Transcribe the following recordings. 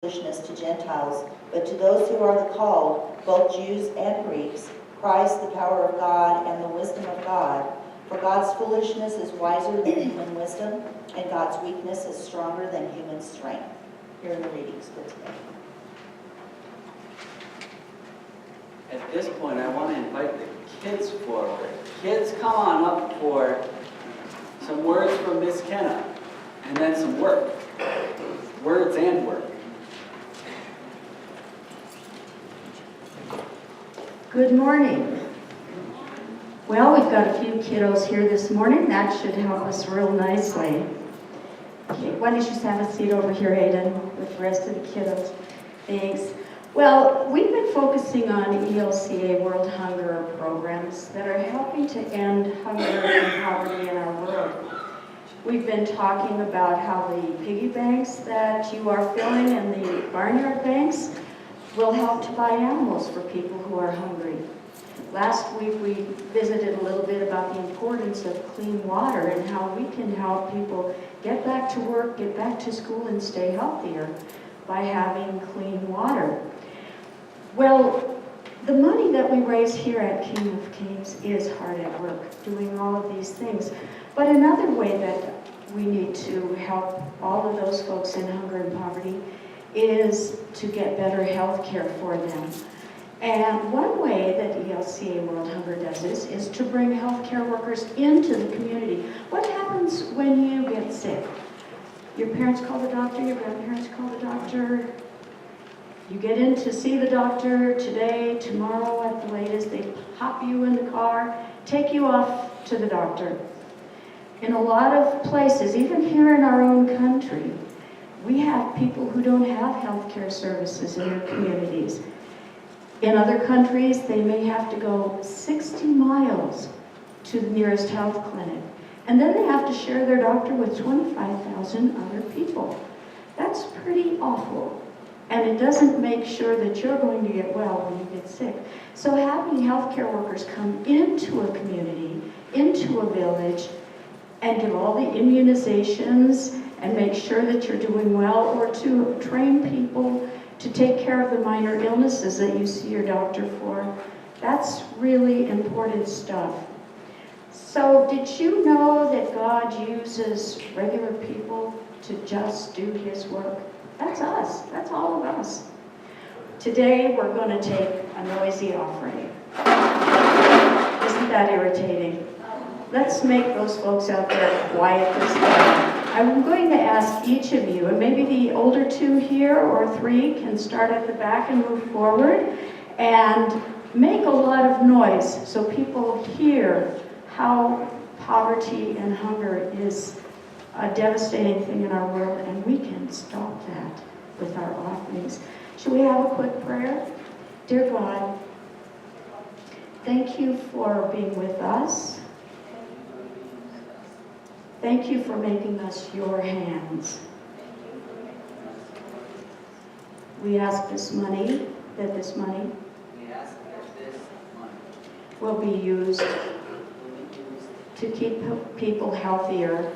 foolishness to Gentiles, but to those who are the called, both Jews and Greeks, Christ the power of God and the wisdom of God. For God's foolishness is wiser than human wisdom, and God's weakness is stronger than human strength. Here are the readings for today. At this point, I want to invite the kids forward. Kids, come on up for some words from Miss Kenna, and then some work. Words and work. Good morning. Well, we've got a few kiddos here this morning. That should help us real nicely. Okay, why don't you just have a seat over here, Aiden, with the rest of the kiddos. Thanks. Well, we've been focusing on ELCA World Hunger programs that are helping to end hunger and poverty in our world. We've been talking about how the piggy banks that you are filling and the barnyard banks will help to buy animals for people who are hungry. Last week we visited a little bit about the importance of clean water and how we can help people get back to work, get back to school, and stay healthier by having clean water. Well, the money that we raise here at King of Kings is hard at work, doing all of these things. But another way that we need to help all of those folks in hunger and poverty is to get better health care for them. And one way that ELCA World Hunger does this is to bring health care workers into the community. What happens when you get sick? Your parents call the doctor, your grandparents call the doctor. You get in to see the doctor today, tomorrow at the latest. They hop you in the car, take you off to the doctor. In a lot of places, even here in our own country, we have people who don't have health care services in their communities. In other countries, they may have to go 60 miles to the nearest health clinic. And then they have to share their doctor with 25,000 other people. That's pretty awful. And it doesn't make sure that you're going to get well when you get sick. So having healthcare workers come into a community, into a village, and give all the immunizations and make sure that you're doing well, or to train people to take care of the minor illnesses that you see your doctor for, that's really important stuff. So did you know that God uses regular people to just do His work? That's us. That's all of us. Today, we're going to take a noisy offering. Isn't that irritating? Let's make those folks out there quiet this time. I'm going to ask each of you, and maybe the older two here or three can start at the back and move forward, and make a lot of noise so people hear how poverty and hunger is a devastating thing in our world, and we can stop that with our offerings. Should we have a quick prayer? Dear God, thank you for being with us. Thank you for making us your hands. We ask that this money will be used to keep people healthier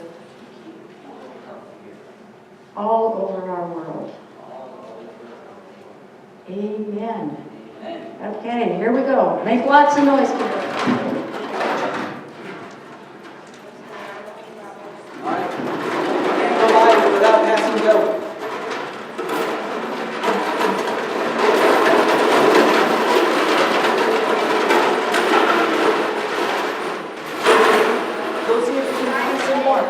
all over our world. Amen. Okay, here we go. Make lots of noise, kids. Without passing go. Go see if you can find some more.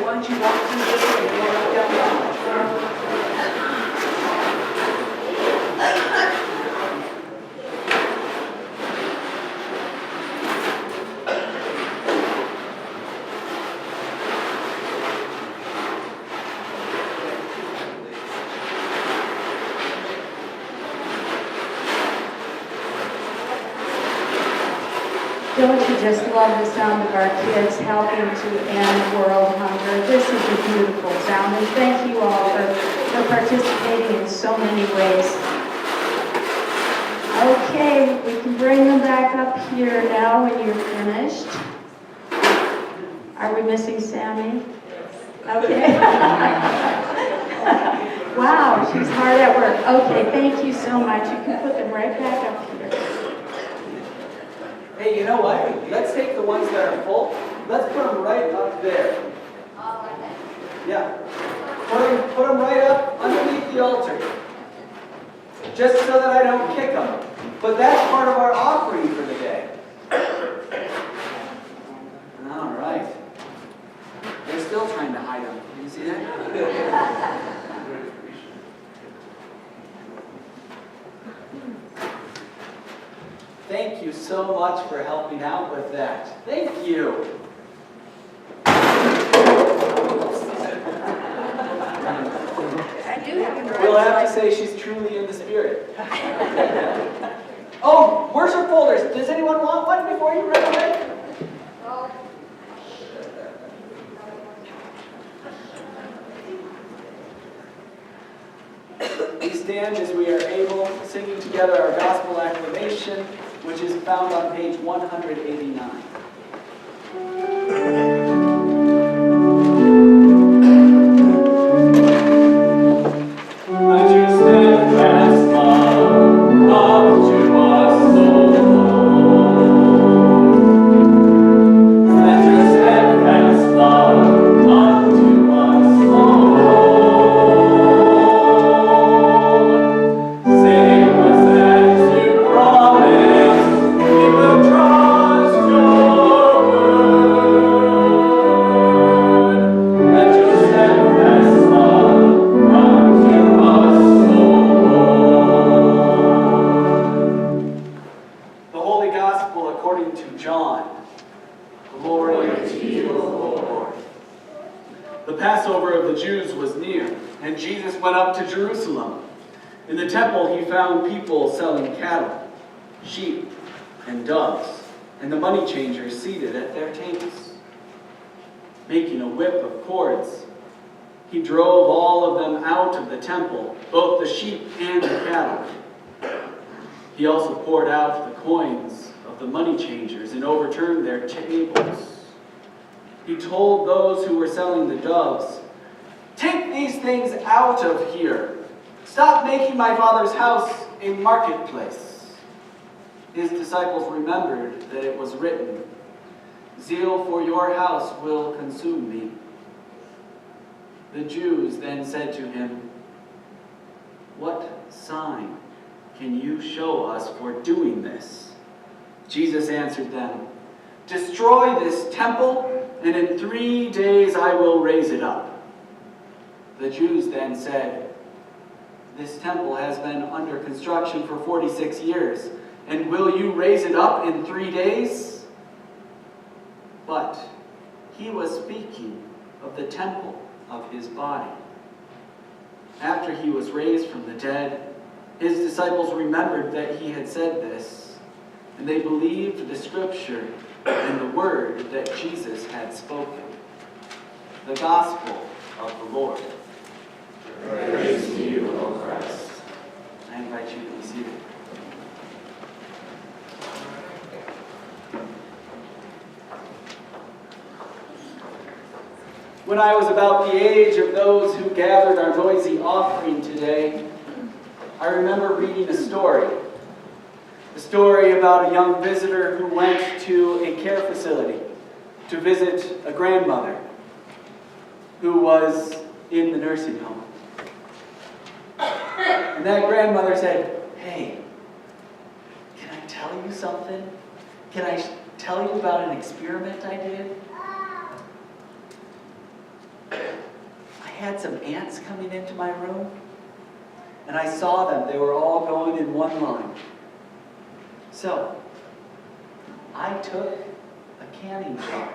Why don't you walk through this way and walk down the Don't you just love the sound of our kids helping to end world hunger? This is a beautiful sound, and thank you all for for participating in so many ways. Okay, we can bring them back up here now when you're finished. Are we missing Sammy? Okay. Wow, she's hard at work. Okay, thank you so much. You can put them right back up here. Hey, you know what? Let's take the ones that are full. Let's put them right up there. Yeah. Put them right up underneath the altar. Just so that I don't kick them. But that's part of our offering for the day. All right. They're still trying to hide them. Can you see that? Thank you so much for helping out with that. Thank you. We'll have to say she's truly in the spirit. Oh, worship folders. Does anyone want one before you run away? We stand as we are able, singing together our gospel acclamation, which is found on page 189. In the temple he found people selling cattle, sheep, and doves, and the money changers seated at their tables. Making a whip of cords, he drove all of them out of the temple, both the sheep and the cattle. He also poured out the coins of the money changers and overturned their tables. He told those who were selling the doves, "Take these things out of here. Stop making my Father's house a marketplace." His disciples remembered that it was written, "Zeal for your house will consume me." The Jews then said to him, "What sign can you show us for doing this?" Jesus answered them, "Destroy this temple, and in 3 days I will raise it up." The Jews then said, "This temple has been under construction for 46 years, and will you raise it up in 3 days?" But he was speaking of the temple of his body. After he was raised from the dead, his disciples remembered that he had said this, and they believed the scripture and the word that Jesus had spoken. The gospel of the Lord. Praise to you, O Christ. I invite you to be seated. When I was about the age of those who gathered our noisy offering today, I remember reading a story about a young visitor who went to a care facility to visit a grandmother who was in the nursing home. And that grandmother said, "Hey, can I tell you something? Can I tell you about an experiment I did? I had some ants coming into my room, and I saw them. They were all going in one line. So, I took a canning jar,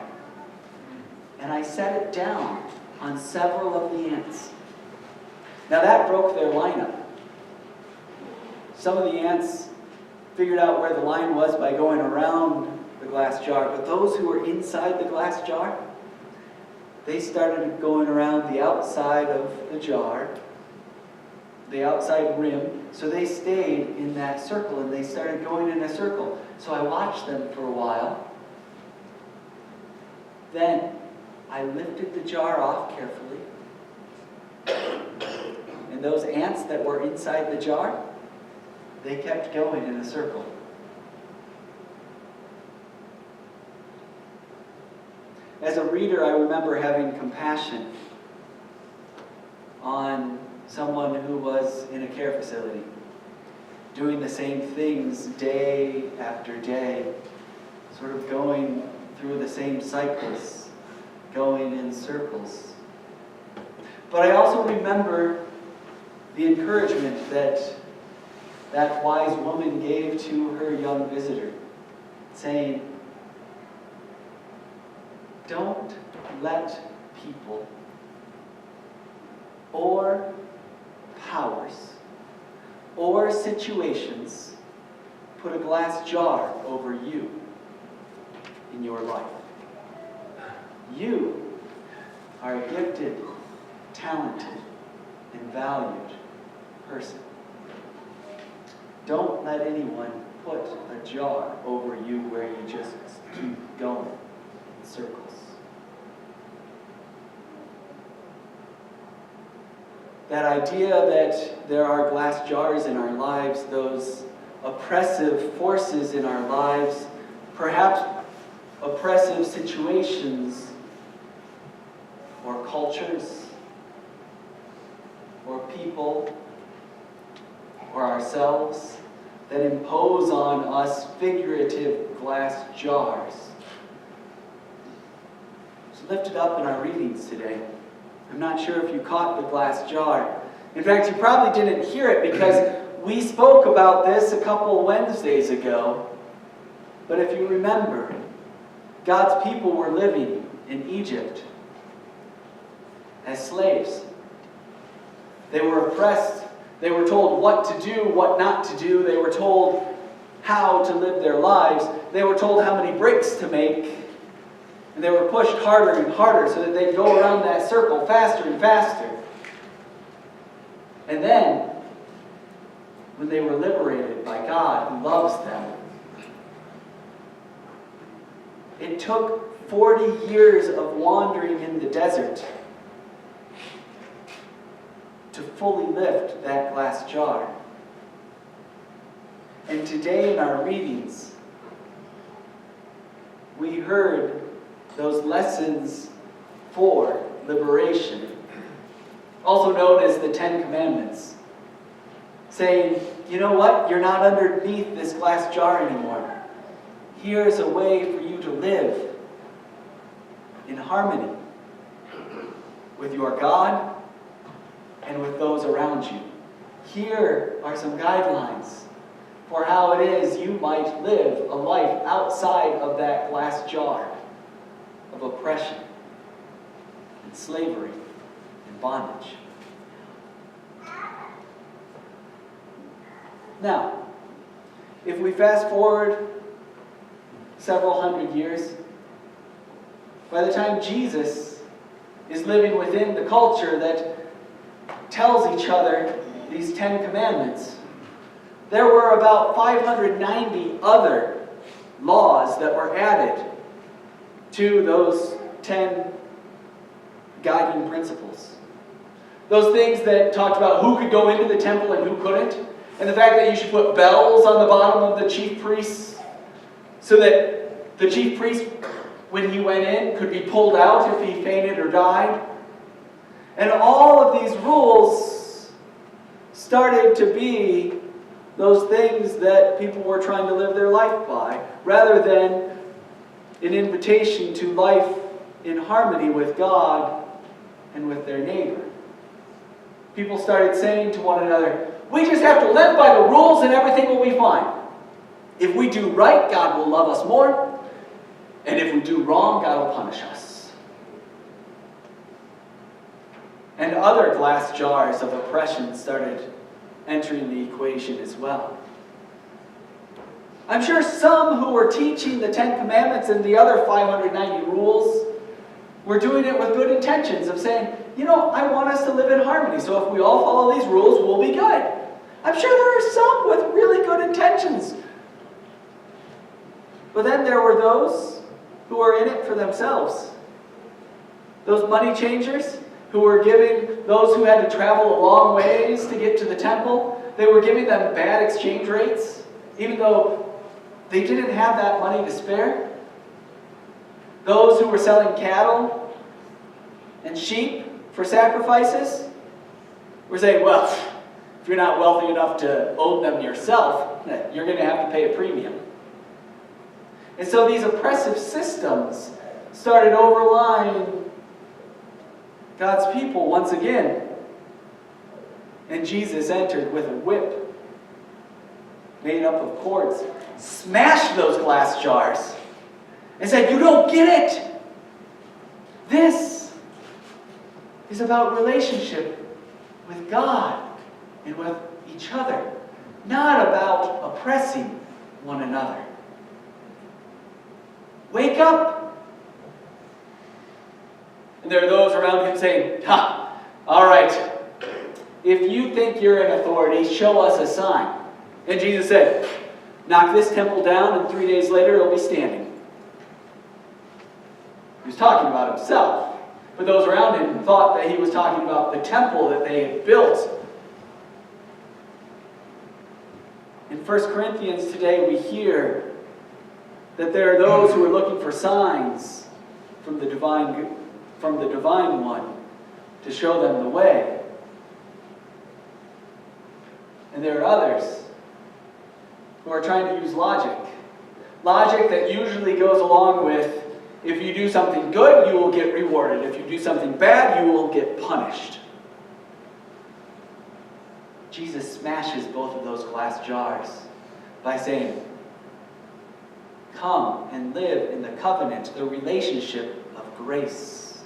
and I set it down on several of the ants. Now that broke their lineup. Some of the ants figured out where the line was by going around the glass jar, but those who were inside the glass jar, they started going around the outside of the jar the outside rim, so they stayed in that circle and they started going in a circle. So I watched them for a while. Then I lifted the jar off carefully. And those ants that were inside the jar, they kept going in a circle. As a reader, I remember having compassion on someone who was in a care facility, doing the same things day after day, sort of going through the same cycles, going in circles. But I also remember the encouragement that that wise woman gave to her young visitor, saying, don't let people or powers or situations put a glass jar over you in your life. You are a gifted, talented, and valued person. Don't let anyone put a jar over you where you just keep going in circles. That idea that there are glass jars in our lives, those oppressive forces in our lives, perhaps oppressive situations or cultures or people or ourselves that impose on us figurative glass jars. It's lifted up in our readings today. I'm not sure if you caught the glass jar. In fact, you probably didn't hear it because we spoke about this a couple Wednesdays ago. But if you remember, God's people were living in Egypt as slaves. They were oppressed. They were told what to do, what not to do. They were told how to live their lives. They were told how many bricks to make. And they were pushed harder and harder so that they'd go around that circle faster and faster. And then, when they were liberated by God, who loves them, it took 40 years of wandering in the desert to fully lift that glass jar. And today in our readings, we heard those lessons for liberation, also known as the 10 Commandments, saying, you know what? You're not underneath this glass jar anymore. Here's a way for you to live in harmony with your God and with those around you. Here are some guidelines for how it is you might live a life outside of that glass jar of oppression and slavery and bondage. Now, if we fast forward several hundred years, by the time Jesus is living within the culture that tells each other these 10 commandments, there were about 590 other laws that were added to those 10 guiding principles. Those things that talked about who could go into the temple and who couldn't, and the fact that you should put bells on the bottom of the chief priests so that the chief priest, when he went in, could be pulled out if he fainted or died. And all of these rules started to be those things that people were trying to live their life by, rather than an invitation to life in harmony with God and with their neighbor. People started saying to one another, we just have to live by the rules and everything will be fine. If we do right, God will love us more. And if we do wrong, God will punish us. And other glass jars of oppression started entering the equation as well. I'm sure some who were teaching the 10 Commandments and the other 590 rules were doing it with good intentions of saying, I want us to live in harmony. So if we all follow these rules, we'll be good. I'm sure there are some with really good intentions. But then there were those who were in it for themselves. Those money changers who were giving those who had to travel a long ways to get to the temple, they were giving them bad exchange rates, even though they didn't have that money to spare. Those who were selling cattle and sheep for sacrifices were saying, well, if you're not wealthy enough to own them yourself, you're going to have to pay a premium. And so these oppressive systems started overlying God's people once again. And Jesus entered with a whip made up of cords, smashed those glass jars, and said, you don't get it! This is about relationship with God and with each other, not about oppressing one another. Wake up! And there are those around him saying, all right, if you think you're in authority, show us a sign. And Jesus said, knock this temple down, and 3 days later it'll be standing. He was talking about himself, but those around him thought that he was talking about the temple that they had built. In 1 Corinthians today we hear that there are those who are looking for signs from the divine one to show them the way. And there are others who are trying to use logic. Logic that usually goes along with, if you do something good, you will get rewarded. If you do something bad, you will get punished. Jesus smashes both of those glass jars by saying, come and live in the covenant, the relationship of grace.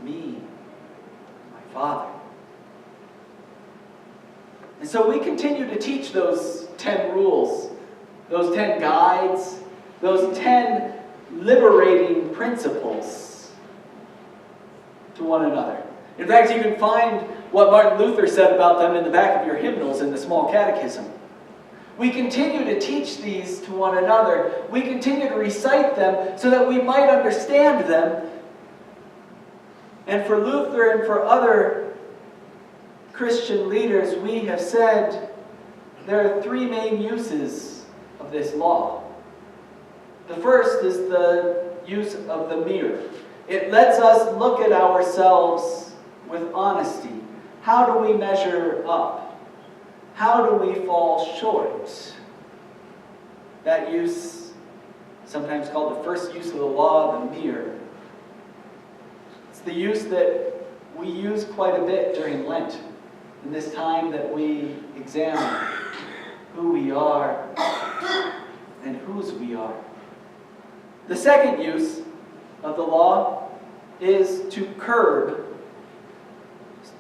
Me, my Father. And so we continue to teach those 10 rules, those 10 guides, those 10 liberating principles to one another. In fact, you can find what Martin Luther said about them in the back of your hymnals in the small catechism. We continue to teach these to one another. We continue to recite them so that we might understand them. And for Luther and for other Christian leaders, we have said there are 3 main uses of this law. The first is the use of the mirror. It lets us look at ourselves with honesty. How do we measure up? How do we fall short? That use, sometimes called the first use of the law, the mirror. It's the use that we use quite a bit during Lent, in this time that we examine who we are and whose we are. The second use of the law is to curb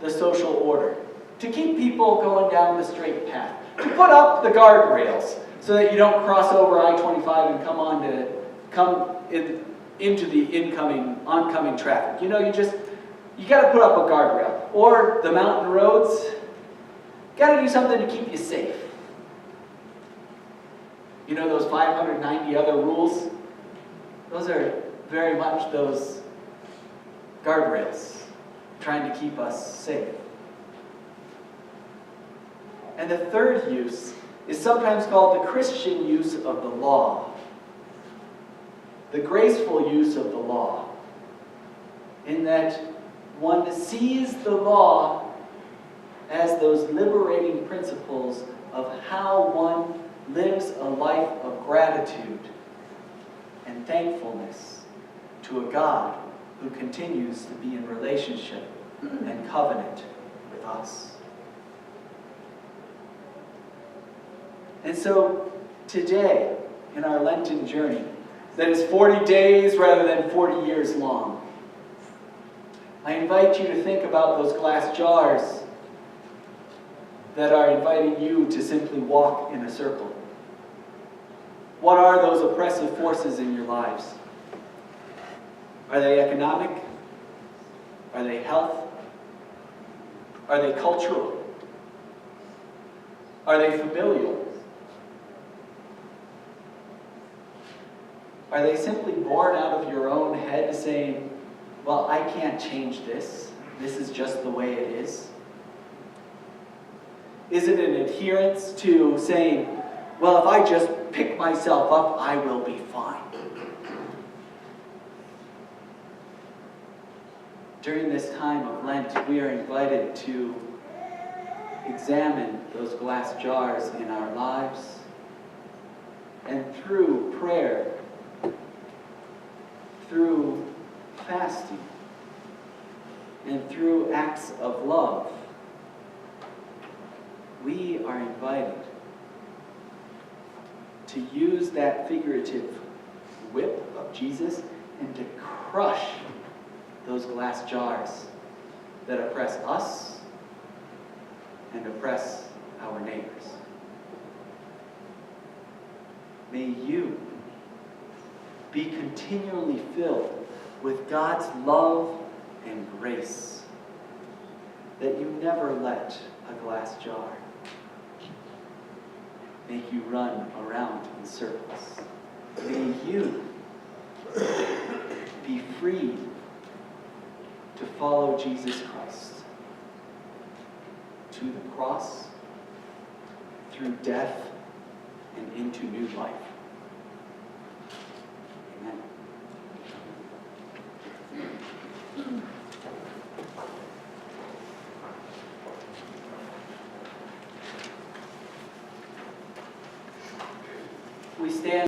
the social order, to keep people going down the straight path, to put up the guardrails so that you don't cross over I-25 and come into the oncoming traffic. You got to put up a guardrail. Or the mountain roads, got to do something to keep you safe. You know those 590 other rules? Those are very much those guardrails trying to keep us safe. And the third use is sometimes called the Christian use of the law, the graceful use of the law, in that one sees the law as those liberating principles of how one lives a life of gratitude and thankfulness to a God who continues to be in relationship and covenant with us. And so today, in our Lenten journey, that is 40 days rather than 40 years long, I invite you to think about those glass jars that are inviting you to simply walk in a circle. What are those oppressive forces in your lives? Are they economic? Are they health? Are they cultural? Are they familial? Are they simply born out of your own head saying, well, I can't change this. This is just the way it is? Is it an adherence to saying, well, if I just pick myself up, I will be fine? During this time of Lent, we are invited to examine those glass jars in our lives, and through prayer, through fasting, and through acts of love, we are invited to use that figurative whip of Jesus and to crush those glass jars that oppress us and oppress our neighbors. May you be continually filled with God's love and grace, that you never let a glass jar make you run around in circles. May you be freed to follow Jesus Christ to the cross, through death, and into new life. Amen. We stand